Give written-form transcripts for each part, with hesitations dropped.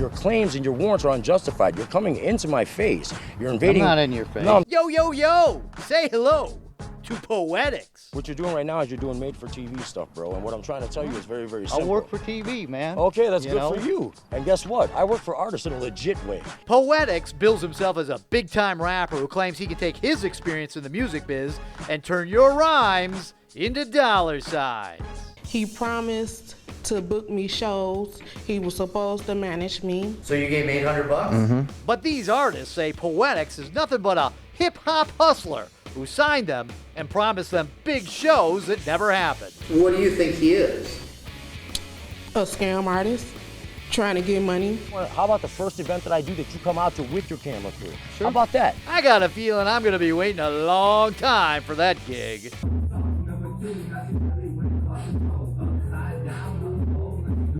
Your claims and your warrants are unjustified. You're coming into my face. You're invading. I'm not in your face. No. Yo! Say hello to Poetics. What you're doing right now is you're doing made-for-TV stuff, bro. And what I'm trying to tell you is very, very simple. I work for TV, man. Okay, that's good for you. And guess what? I work for artists in a legit way. Poetics bills himself as a big-time rapper who claims he can take his experience in the music biz and turn your rhymes into dollar signs. He promised to book me shows. He was supposed to manage me. So you gave him $800? Mm-hmm. But these artists say Poetics is nothing but a hip-hop hustler who signed them and promised them big shows that never happened. What do you think he is? A scam artist trying to get money. How about the first event that I do that you come out to with your camera crew? Sure. How about that? I got a feeling I'm going to be waiting a long time for that gig.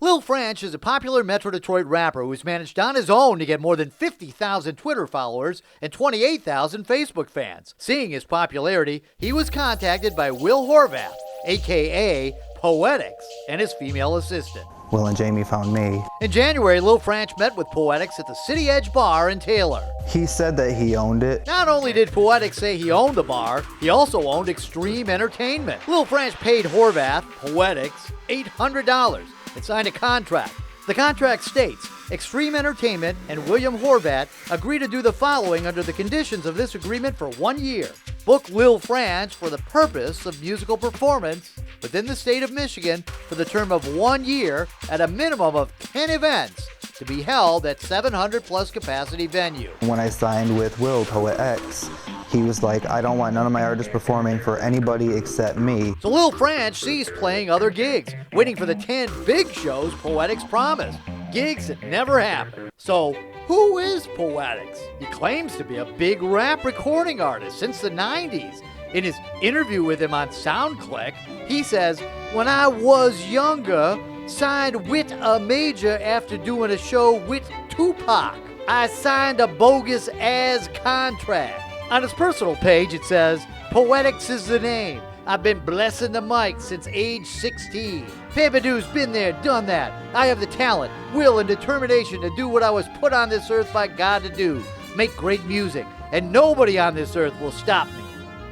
Lil Franch is a popular Metro Detroit rapper who's managed on his own to get more than 50,000 Twitter followers and 28,000 Facebook fans. Seeing his popularity, he was contacted by Will Horvath, a.k.a. Poetics, and his female assistant. Will and Jamie found me. In January, Lil Franch met with Poetics at the City Edge Bar in Taylor. He said that he owned it. Not only did Poetics say he owned the bar, he also owned Extreme Entertainment. Lil Franch paid Horvath, Poetics, $800 and signed a contract. The contract states, Extreme Entertainment and William Horvath agree to do the following under the conditions of this agreement for 1 year. Book Lil Franch for the purpose of musical performance within the state of Michigan for the term of 1 year at a minimum of 10 events to be held at 700 plus capacity venue. When I signed with Will, Poet X, he was like, I don't want none of my artists performing for anybody except me. So Lil Franch ceased playing other gigs, waiting for the 10 big shows Poetics promised. Gigs that never happened. So who is Poetics? He claims to be a big rap recording artist since the 90s. In his interview with him on SoundClick, he says, when I was younger, signed with a major after doing a show with Tupac. I signed a bogus-ass contract. On his personal page, it says, Poetics is the name. I've been blessing the mic since age 16. Pabadoo's been there, done that. I have the talent, will, and determination to do what I was put on this earth by God to do. Make great music, and nobody on this earth will stop me.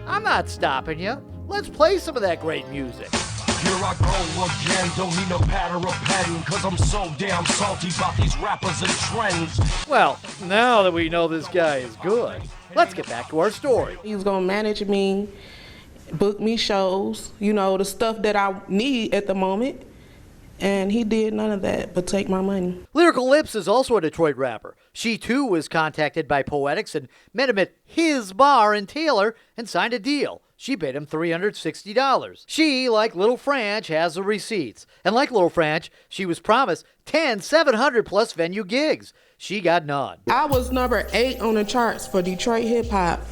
I'm not stopping you. Let's play some of that great music. Here I go again, don't need no pad or a pen, cause I'm so damn salty about these rappers and trends. Well, now that we know this guy is good, let's get back to our story. He's gonna manage me, book me shows, the stuff that I need at the moment. And he did none of that but take my money. Lyrical Lips is also a Detroit rapper. She too was contacted by Poetics and met him at his bar in Taylor and signed a deal. She paid him $360. She, like Lil Franch, has the receipts. And like Lil Franch, she was promised 10 700-plus venue gigs. She got none. I was number 8 on the charts for Detroit hip-hop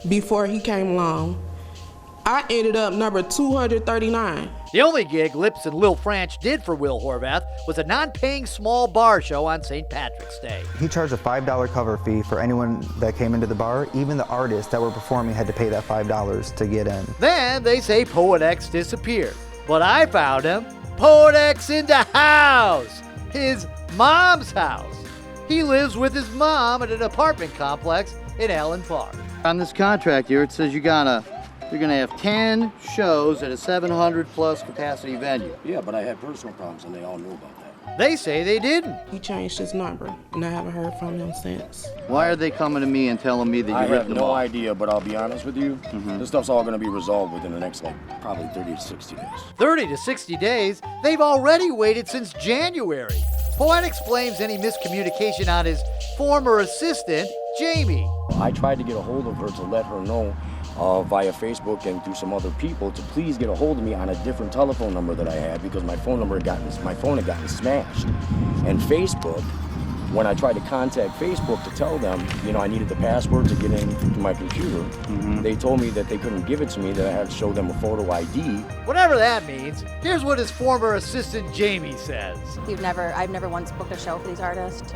before he came along. I ended up number 239. The only gig Lips and Lil Franch did for Will Horvath was a non-paying small bar show on St. Patrick's Day. He charged a $5 cover fee for anyone that came into the bar. Even the artists that were performing had to pay that $5 to get in. Then they say Poetics disappeared. But I found him. Poetics in the house. His mom's house. He lives with his mom at an apartment complex in Allen Park. On this contract here, it says you're gonna have 10 shows at a 700-plus capacity venue. Yeah, but I had personal problems and they all knew about that. They say they didn't. He changed his number, and I haven't heard from him since. Why are they coming to me and telling me that I you ripped have them no off? idea, but I'll be honest with you. This stuff's all going to be resolved within the next, probably 30 to 60 days. 30 to 60 days? They've already waited since January. Poetics blames any miscommunication on his former assistant, Jamie. I tried to get a hold of her to let her know via Facebook and through some other people to please get a hold of me on a different telephone number that I had because my phone had gotten smashed. And Facebook, when I tried to contact Facebook to tell them, I needed the password to get into my computer, they told me that they couldn't give it to me, that I had to show them a photo ID. Whatever that means, here's what his former assistant Jamie says. I've never once booked a show for these artists.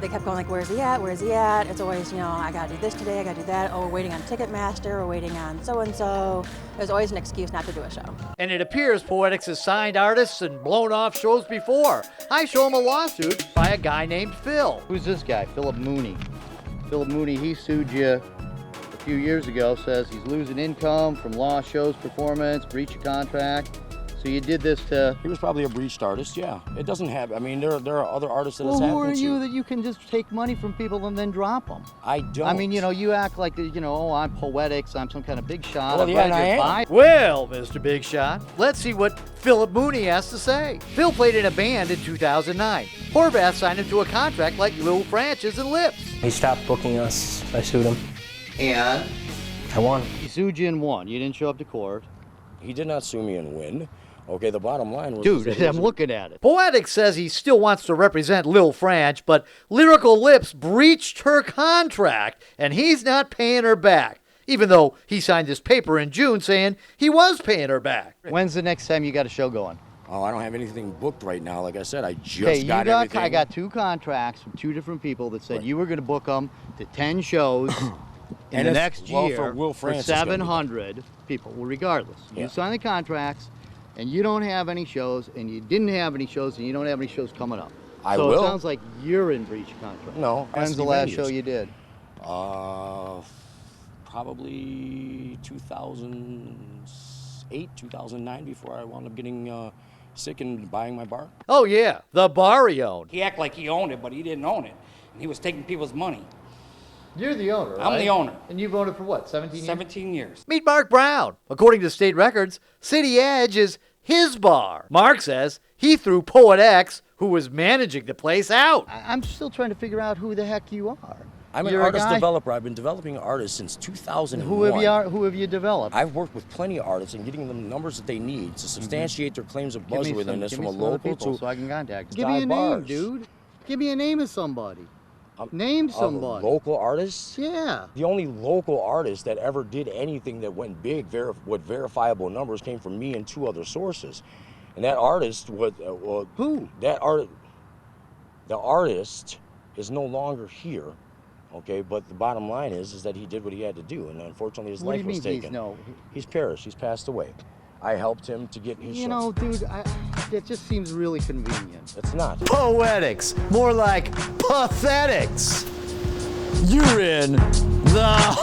they kept going like, where's he at? Where's he at? It's always, you know, I gotta do this today, I gotta do that. Oh, we're waiting on Ticketmaster, we're waiting on so-and-so. There's always an excuse not to do a show. And it appears Poetics has signed artists and blown off shows before. I show him a lawsuit by a guy named Phil. Who's this guy? Philip Mooney. Philip Mooney, he sued you a few years ago, says he's losing income from lost shows performance, breach of contract. So you did this to... He was probably a breached artist, yeah. It doesn't have, I mean, there are other artists that Well, it's who happened are to. you that you can just take money from people and then drop them? I don't. I mean, you know, you act like, you know, oh, I'm Poetics, I'm some kind of big shot. Well, yeah, and I am. Well, Mr. Big Shot, let's see what Philip Mooney has to say. Phil played in a band in 2009. Horvath signed him to a contract like Lil Francis and Lips. He stopped booking us. I sued him. And I won. He sued you and won. You didn't show up to court. He did not sue me and win. Okay, the bottom line was... Dude, I'm looking at it. Poetics says he still wants to represent Lil Franch, but Lyrical Lips breached her contract, and he's not paying her back, even though he signed this paper in June saying he was paying her back. When's the next time you got a show going? Oh, I don't have anything booked right now. Like I said, I just Okay, got everything. I got 2 contracts from 2 different people that said you were going to book them to 10 shows in And the it's- next well, year for Will for France, it's gonna be 700 people. Well, regardless, Yeah. you sign the contracts, and you don't have any shows, and you didn't have any shows, and you don't have any shows coming up. I so will. it sounds like you're in breach of contract. No. When's the last show you did? Probably 2008, 2009, before I wound up getting sick and buying my bar. Oh yeah, the bar he owned. He acted like he owned it, but he didn't own it. And he was taking people's money. You're the owner, right? I'm the owner. And you've owned it for what, 17 years? 17 years. Meet Mark Brown. According to state records, City Edge is his bar. Mark says he threw Poet X, who was managing the place, out. I'm still trying to figure out who the heck you are. I'm an You're a artist guy- developer. I've been developing artists since 2001. Who have you developed? I've worked with plenty of artists and getting them the numbers that they need to substantiate their claims of Give me buzzworthiness some from a other local people to so I can contact. to Give me a name, bars. dude. Give me a name of somebody. Name somebody. Local artists? Yeah. The only local artist that ever did anything that went big with verifiable numbers came from me and 2 other sources. And that artist was... Who? The artist is no longer here, okay? But the bottom line is that he did what he had to do, and unfortunately his life was taken. He's perished. He's passed away. I helped him to get his You know, dude, that just seems really convenient. It's not. Poetics. More like pathetics. You're in the